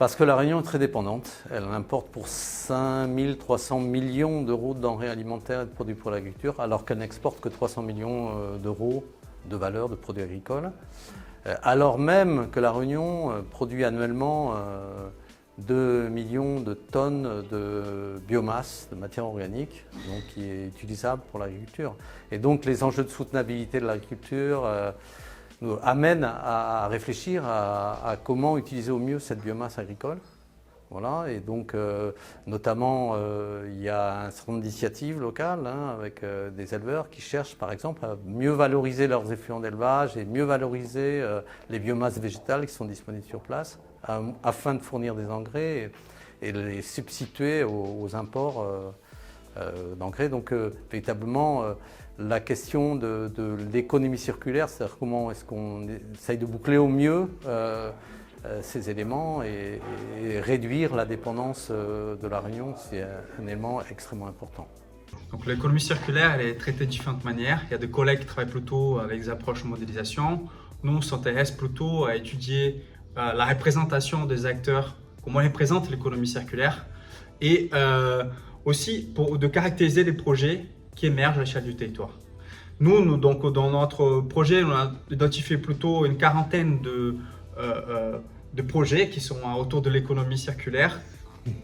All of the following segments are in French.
Parce que La Réunion est très dépendante. Elle importe pour 5 300 millions d'euros de denrées alimentaires et de produits pour l'agriculture, alors qu'elle n'exporte que 300 millions d'euros de valeur de produits agricoles. Alors même que La Réunion produit annuellement 2 millions de tonnes de biomasse, de matière organique, donc qui est utilisable pour l'agriculture. Et donc les enjeux de soutenabilité de l'agriculture nous amènent à réfléchir à comment utiliser au mieux cette biomasse agricole. Voilà, et donc notamment il y a un certain nombre d'initiatives locales avec des éleveurs qui cherchent par exemple à mieux valoriser leurs effluents d'élevage et mieux valoriser les biomasses végétales qui sont disponibles sur place afin de fournir des engrais et les substituer aux imports d'engrais. Donc véritablement la question de l'économie circulaire, c'est-à-dire comment est-ce qu'on essaye de boucler au mieux ces éléments et réduire la dépendance de La Réunion, c'est un élément extrêmement important. Donc l'économie circulaire, elle est traitée de différentes manières. Il y a des collègues qui travaillent plutôt avec des approches de modélisation. Nous, on s'intéresse plutôt à étudier la représentation des acteurs, comment ils représentent l'économie circulaire, et aussi de caractériser les projets qui émergent à l'échelle du territoire. Nous, donc, dans notre projet, on a identifié plutôt une quarantaine de projets qui sont autour de l'économie circulaire,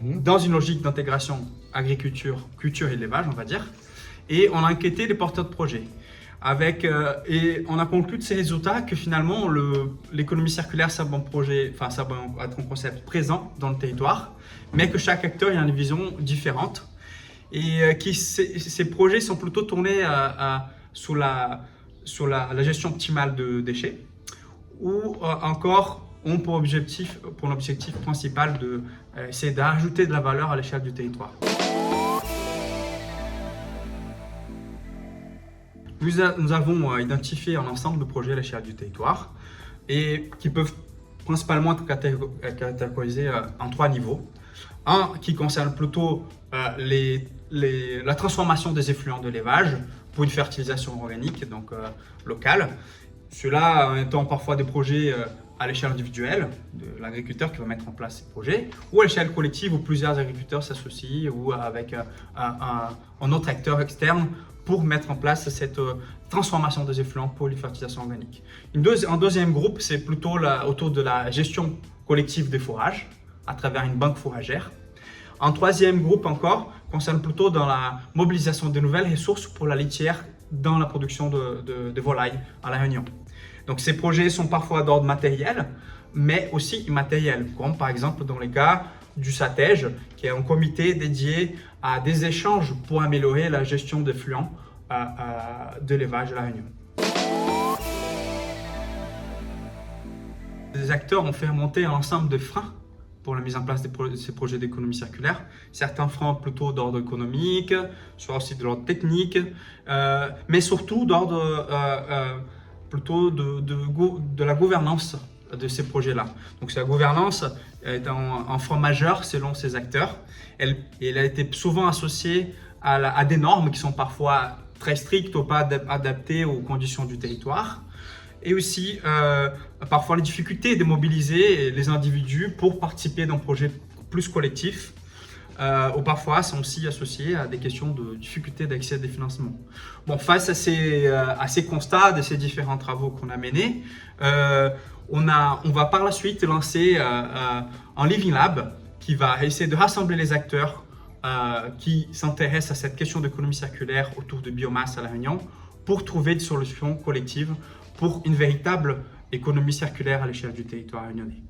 dans une logique d'intégration agriculture, culture et élevage, on va dire. Et on a enquêté les porteurs de projets. Et on a conclu de ces résultats que finalement, l'économie circulaire, c'est un bon projet, enfin, ça va être un concept présent dans le territoire, mais que chaque acteur a une vision différente. Et ces projets sont plutôt tournés sur la gestion optimale de déchets, ou encore ont pour objectif principal d'essayer d'ajouter de la valeur à l'échelle du territoire. Nous avons identifié un ensemble de projets à l'échelle du territoire et qui peuvent principalement être catégorisés en 3 niveaux. Un qui concerne plutôt la transformation des effluents de l'élevage pour une fertilisation organique, donc locale. Cela étant parfois des projets à l'échelle individuelle de l'agriculteur qui va mettre en place ces projets, ou à l'échelle collective où plusieurs agriculteurs s'associent, ou avec un autre acteur externe pour mettre en place cette transformation des effluents pour une fertilisation organique. Un deuxième groupe, c'est plutôt autour de la gestion collective des fourrages à travers une banque fourragère. Un troisième groupe encore concerne plutôt dans la mobilisation de nouvelles ressources pour la litière dans la production de volailles à La Réunion. Donc ces projets sont parfois d'ordre matériel, mais aussi immatériel, comme par exemple dans les cas du SATEJ, qui est un comité dédié à des échanges pour améliorer la gestion des effluents de l'élevage à La Réunion. Les acteurs ont fait remonter un ensemble de freins pour la mise en place de ces projets d'économie circulaire. Certains freins plutôt d'ordre économique, soit aussi de l'ordre technique, mais surtout d'ordre plutôt de la gouvernance de ces projets-là. Donc la gouvernance est un frein majeur selon ces acteurs. Elle a été souvent associée à des normes qui sont parfois très strictes ou pas adaptées aux conditions du territoire. Et aussi parfois les difficultés de mobiliser les individus pour participer d'un projet plus collectif, ou parfois sont aussi associés à des questions de difficulté d'accès à des financements. Bon, face à ces constats de ces différents travaux qu'on a menés, on va par la suite lancer un Living Lab qui va essayer de rassembler les acteurs qui s'intéressent à cette question d'économie circulaire autour de biomasse à La Réunion pour trouver des solutions collectives pour une véritable économie circulaire à l'échelle du territoire réunionnais.